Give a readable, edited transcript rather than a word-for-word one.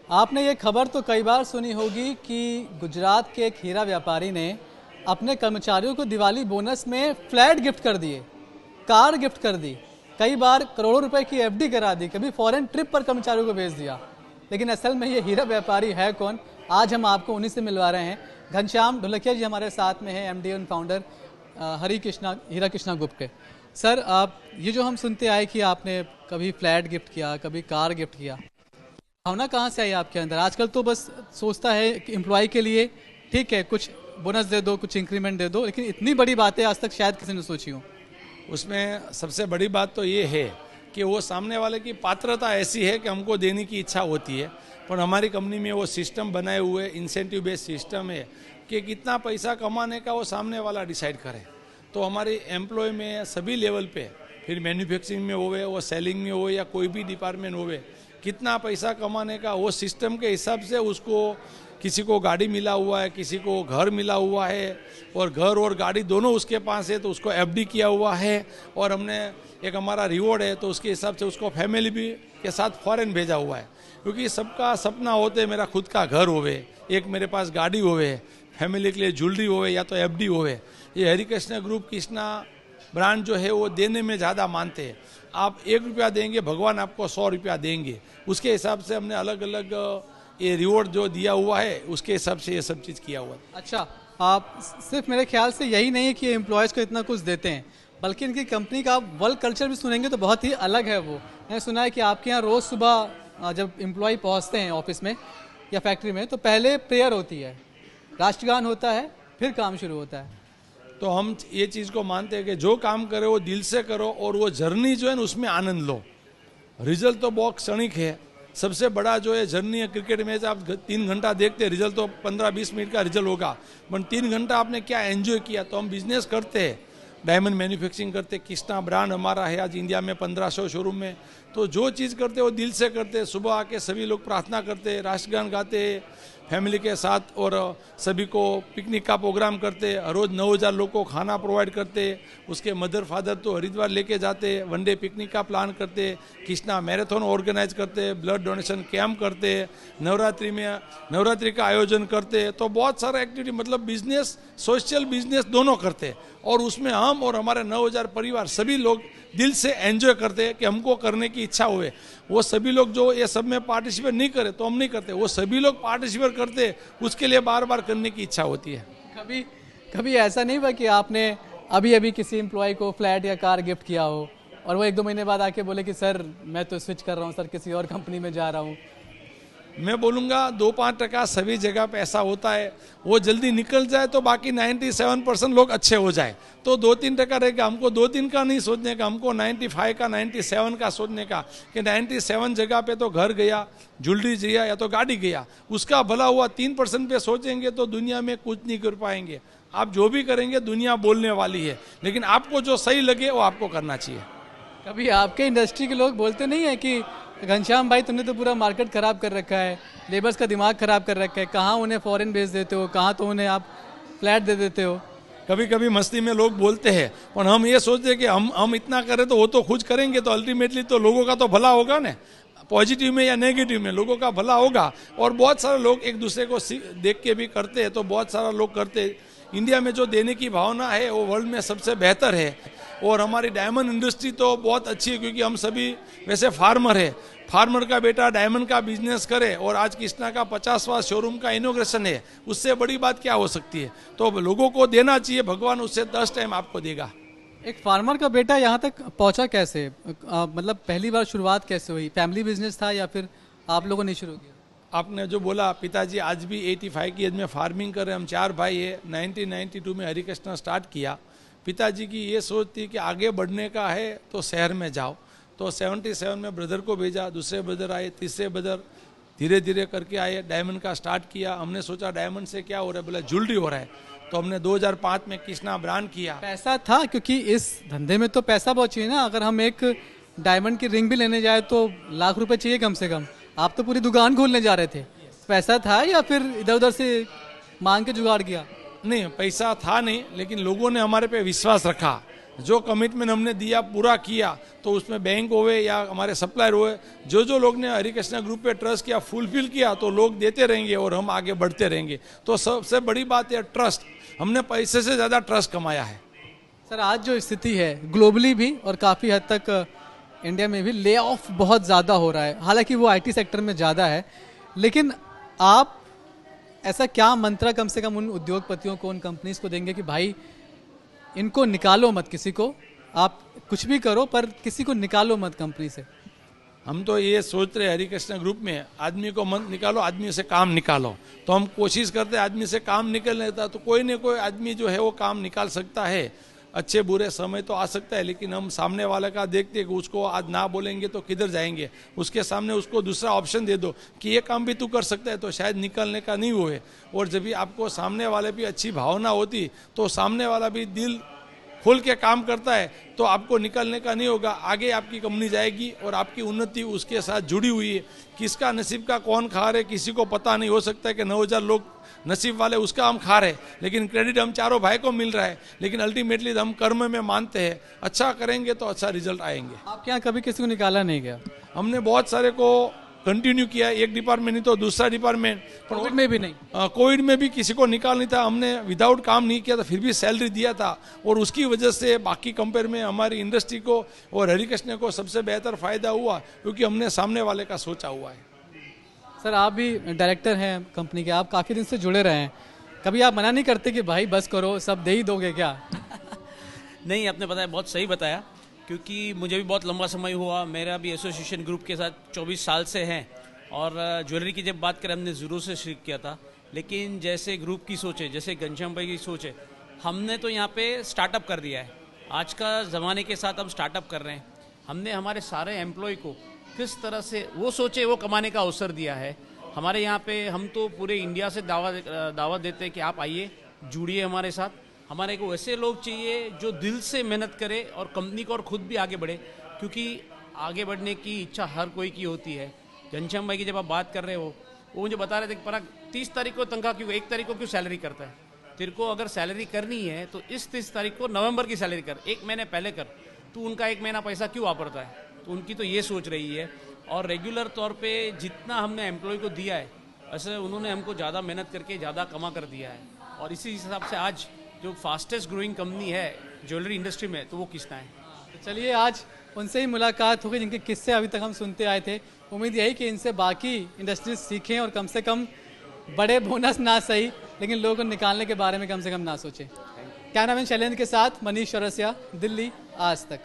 आपने ये खबर तो कई बार सुनी होगी कि गुजरात के एक हीरा व्यापारी ने अपने कर्मचारियों को दिवाली बोनस में फ्लैट गिफ्ट कर दिए, कार गिफ्ट कर दी, कई बार करोड़ों रुपए की एफडी करा दी, कभी फॉरेन ट्रिप पर कर्मचारियों को भेज दिया। लेकिन असल में ये हीरा व्यापारी है कौन? आज हम आपको उन्हीं से मिलवा रहे हैं। घनश्याम ढोलकिया जी हमारे साथ में है, MD and founder Hira Krishna group के। सर, आप ये जो हम सुनते आए कि आपने कभी फ्लैट गिफ्ट किया, कभी कार गिफ्ट किया, भावना कहाँ से आई आपके अंदर? आजकल तो बस सोचता है कि एम्प्लॉय के लिए ठीक है कुछ बोनस दे दो, कुछ इंक्रीमेंट दे दो, लेकिन इतनी बड़ी बातें आज तक शायद किसी ने सोची हो। उसमें सबसे बड़ी बात तो ये है कि वो सामने वाले की पात्रता ऐसी है कि हमको देने की इच्छा होती है, पर हमारी कंपनी में वो सिस्टम बनाए हुए इंसेंटिव बेस्ड सिस्टम है कि कितना पैसा कमाने का वो सामने वाला डिसाइड करे। तो हमारे एम्प्लॉय में सभी लेवल पे, फिर मैन्युफैक्चरिंग में होवे, वो सेलिंग में हो या कोई भी डिपार्टमेंट होवे, कितना पैसा कमाने का वो सिस्टम के हिसाब से उसको, किसी को गाड़ी मिला हुआ है, किसी को घर मिला हुआ है, और घर और गाड़ी दोनों उसके पास है तो उसको एफडी किया हुआ है, और हमने एक हमारा रिवॉर्ड है तो उसके हिसाब से उसको फैमिली भी के साथ फॉरेन भेजा हुआ है। क्योंकि सबका सपना होते मेरा खुद का घर होवे, एक मेरे पास गाड़ी होवे, फैमिली के लिए ज्वेलरी होवे या तो एफडी होवे। ये हरिकृष्णा ग्रुप कृष्णा ब्रांड जो है वो देने में ज़्यादा मानते हैं। आप 1 रुपया देंगे, भगवान आपको 100 रुपया देंगे। उसके हिसाब से हमने अलग अलग ये रिवॉर्ड जो दिया हुआ है उसके हिसाब से ये सब चीज़ किया हुआ है। अच्छा, आप सिर्फ मेरे ख्याल से यही नहीं है कि एम्प्लॉयज़ को इतना कुछ देते हैं, बल्कि इनकी कंपनी का आप वर्क कल्चर भी सुनेंगे तो बहुत ही अलग है। वो मैंने सुना है कि आपके यहाँ रोज़ सुबह जब एम्प्लॉय पहुँचते हैं ऑफिस में या फैक्ट्री में तो पहले प्रेयर होती है, राष्ट्रगान होता है, फिर काम शुरू होता है। तो हम ये चीज़ को मानते हैं कि जो काम करो वो दिल से करो और वो जर्नी जो है ना उसमें आनंद लो। रिजल्ट तो बहुत क्षणिक है। सबसे बड़ा जो है जर्नी है, क्रिकेट मैच आप 3 घंटा देखते हैं, रिजल्ट तो 15-20 मिनट का रिजल्ट होगा, पर 3 घंटा आपने क्या एंजॉय किया। तो हम बिजनेस करते हैं, डायमंड मैन्युफैक्चरिंग करते, कृष्णा ब्रांड हमारा है आज इंडिया में 1500 शोरूम में। तो जो चीज़ करते वो दिल से करते। सुबह आके सभी लोग प्रार्थना करते, राष्ट्रगान गाते फैमिली के साथ, और सभी को पिकनिक का प्रोग्राम करते। रोज़ 9000 लोग को खाना प्रोवाइड करते। उसके मदर फादर तो हरिद्वार लेके जाते, वनडे पिकनिक का प्लान करते, कृष्णा मैराथन ऑर्गेनाइज करते, ब्लड डोनेशन कैंप करते, नवरात्रि में नवरात्रि का आयोजन करते। तो बहुत सारा एक्टिविटी, मतलब बिजनेस, सोशल बिजनेस दोनों करते, और उसमें हम और हमारे 9000 परिवार सभी लोग दिल से एंजॉय करते हैं कि हमको करने की इच्छा हुए। वो सभी लोग जो ये सब में पार्टिसिपेट नहीं करे तो हम नहीं करते, वो सभी लोग पार्टिसिपेट करते, उसके लिए बार बार करने की इच्छा होती है। कभी कभी ऐसा नहीं हुआ कि आपने अभी अभी किसी एम्प्लॉय को फ्लैट या कार गिफ्ट किया हो और वो 1-2 महीने बाद आके बोले कि सर मैं तो स्विच कर रहा हूँ सर, किसी और कंपनी में जा रहा हूँ? मैं बोलूँगा 2-5% सभी जगह पे ऐसा होता है। वो जल्दी निकल जाए तो बाकी 97% लोग अच्छे हो जाए, तो 2-3% रहेगा। हमको 2-3 का नहीं सोचने का, हमको 95 का 97 का सोचने का कि 97 जगह पे तो घर गया, ज्वेलरी गया या तो गाड़ी गया, उसका भला हुआ। 3% पे सोचेंगे तो दुनिया में कुछ नहीं कर पाएंगे। आप जो भी करेंगे दुनिया बोलने वाली है, लेकिन आपको जो सही लगे वो आपको करना चाहिए। कभी आपके इंडस्ट्री के लोग बोलते नहीं है कि घनश्याम भाई तुमने तो पूरा मार्केट खराब कर रखा है, लेबर्स का दिमाग खराब कर रखा है, कहाँ उन्हें फॉरेन भेज देते हो, कहाँ तो उन्हें आप फ्लैट दे देते हो? कभी कभी मस्ती में लोग बोलते हैं, पर हम ये सोचते हैं कि हम इतना करें तो वो तो खुद करेंगे, तो अल्टीमेटली तो लोगों का तो भला होगा ना, पॉजिटिव में या नेगेटिव में लोगों का भला होगा। और बहुत सारे लोग एक दूसरे को देख के भी करते हैं, तो बहुत सारा लोग करते हैं। इंडिया में जो देने की भावना है वो वर्ल्ड में सबसे बेहतर है। और हमारी डायमंड इंडस्ट्री तो बहुत अच्छी है, क्योंकि हम सभी वैसे फार्मर है, फार्मर का बेटा डायमंड का बिजनेस करे, और आज कृष्णा का 50वां शोरूम का इनोग्रेशन है, उससे बड़ी बात क्या हो सकती है। तो लोगों को देना चाहिए, भगवान उससे 10 टाइम आपको देगा। एक फार्मर का बेटा यहाँ तक पहुँचा कैसे? मतलब पहली बार शुरुआत कैसे हुई? फैमिली बिजनेस था या फिर आप लोगों ने शुरू किया? आपने जो बोला, पिताजी आज भी 85 की एज में फार्मिंग कर रहे हैं। हम 4 भाई है। 1992 में हरिकृष्णा स्टार्ट किया। पिताजी की ये सोच थी कि आगे बढ़ने का है तो शहर में जाओ, तो 77 में ब्रदर को भेजा, दूसरे ब्रदर आए, तीसरे ब्रदर धीरे धीरे करके आए, डायमंड का स्टार्ट किया। हमने सोचा डायमंड से क्या हो रहा है, बोला ज्वेलरी हो रहा है, तो हमने 2005 में कृष्णा ब्रांड किया। पैसा था, क्योंकि इस धंधे में तो पैसा बहुत चाहिए ना। अगर हम एक डायमंड की रिंग भी लेने जाए तो लाख रुपए चाहिए कम से कम। आप तो पूरी दुकान खोलने जा रहे थे, पैसा था या फिर इधर उधर से मांग के जुगाड़ किया? नहीं, पैसा था नहीं, लेकिन लोगों ने हमारे पे विश्वास रखा जो कमिटमेंट हमने दिया पूरा किया, तो उसमें बैंक होवे या हमारे सप्लायर हुए, जो लोग ने हरिकृष्णा ग्रुप पे ट्रस्ट किया, फुलफिल किया, तो लोग देते रहेंगे और हम आगे बढ़ते रहेंगे। तो सबसे बड़ी बात है ट्रस्ट। हमने पैसे से ज़्यादा ट्रस्ट कमाया है। सर आज जो स्थिति है ग्लोबली भी और काफ़ी हद तक इंडिया में भी ले ऑफ बहुत ज़्यादा हो रहा है, हालांकि वो आईटी सेक्टर में ज़्यादा है, लेकिन आप ऐसा क्या मंत्र कम से कम उन उद्योगपतियों को, उन कंपनीज को देंगे कि भाई इनको निकालो मत, किसी को आप कुछ भी करो पर किसी को निकालो मत कंपनी से? हम तो ये सोच रहे हरिकृष्णा ग्रुप में, आदमी को मत निकालो, आदमी से काम निकालो। तो हम कोशिश करते हैं आदमी से काम निकल लेता, तो कोई न कोई आदमी जो है वो काम निकाल सकता है। अच्छे बुरे समय तो आ सकता है, लेकिन हम सामने वाले का देखते हैं कि उसको आज ना बोलेंगे तो किधर जाएंगे। उसके सामने उसको दूसरा ऑप्शन दे दो कि ये काम भी तू कर सकता है, तो शायद निकलने का नहीं हुए। और जब भी आपको सामने वाले भी अच्छी भावना होती, तो सामने वाला भी दिल खोल के काम करता है, तो आपको निकलने का नहीं होगा। आगे आपकी कंपनी जाएगी और आपकी उन्नति उसके साथ जुड़ी हुई है। किसका नसीब का कौन खा रहे किसी को पता नहीं। हो सकता है कि 9000 लोग नसीब वाले उसका हम खा रहे, लेकिन क्रेडिट हम चारों भाई को मिल रहा है। लेकिन अल्टीमेटली हम कर्म में मानते हैं, अच्छा करेंगे तो अच्छा रिजल्ट आएंगे। आपके यहाँ कभी किसी को निकाला नहीं गया? हमने बहुत सारे को कंटिन्यू किया, एक डिपार्टमेंट नहीं तो दूसरा डिपार्टमेंट। कोविड में भी नहीं? कोविड में भी किसी को निकाल नहीं था। हमने विदाउट काम नहीं किया था, फिर भी सैलरी दिया था। और उसकी वजह से बाकी कंपेयर में हमारी इंडस्ट्री को और हरिकृष्ण को सबसे बेहतर फायदा हुआ, क्योंकि हमने सामने वाले का सोचा हुआ है। सर आप भी डायरेक्टर हैं कंपनी के, आप काफ़ी दिन से जुड़े रहे हैं, कभी आप मना नहीं करते कि भाई बस करो, सब दे ही दोगे क्या? नहीं, आपने बताया, बहुत सही बताया, क्योंकि मुझे भी बहुत लंबा समय हुआ। मेरा भी एसोसिएशन ग्रुप के साथ 24 साल से हैं। और ज्वेलरी की जब बात करें, हमने ज़रूर से शुरू किया था, लेकिन जैसे ग्रुप की सोच है, जैसे घनश्याम भाई की सोच है, हमने तो यहाँ पे स्टार्टअप कर दिया है। आज का ज़माने के साथ हम स्टार्टअप कर रहे हैं। हमने हमारे सारे एम्प्लॉय को किस तरह से वो सोचे वो कमाने का अवसर दिया है। हमारे यहाँ पे हम तो पूरे इंडिया से दावत देते हैं कि आप आइए, जुड़िए हमारे साथ। हमारे को ऐसे लोग चाहिए जो दिल से मेहनत करे और कंपनी को और खुद भी आगे बढ़े, क्योंकि आगे बढ़ने की इच्छा हर कोई की होती है। घनश्याम भाई की जब आप बात कर रहे हो, वो मुझे बता रहे थे कि पराग 30 तारीख को तनख्वाह क्यों, 1 तारीख को क्यों सैलरी करता है? तेरे को अगर सैलरी करनी है तो इस 30 तारीख को नवंबर की सैलरी कर, 1 महीने पहले कर। तू उनका 1 महीना पैसा क्यों वापरता है? तो उनकी तो ये सोच रही है। और रेगुलर तौर पे जितना हमने एम्प्लॉय को दिया है, ऐसे उन्होंने हमको ज़्यादा मेहनत करके ज़्यादा कमा कर दिया है। और इसी हिसाब से आज जो फास्टेस्ट ग्रोइंग कंपनी है ज्वेलरी इंडस्ट्री में, तो वो कृष्णा है। तो चलिए आज उनसे ही मुलाकात हो गई जिनके किस्से अभी तक हम सुनते आए थे। उम्मीद यही कि इनसे बाकी इंडस्ट्रीज सीखें और कम से कम बड़े बोनस ना सही, लेकिन लोगों को निकालने के बारे में कम से कम ना सोचें। कैमरामैन शैलेंद्र के साथ मनीष चौरसिया, दिल्ली, आज तक।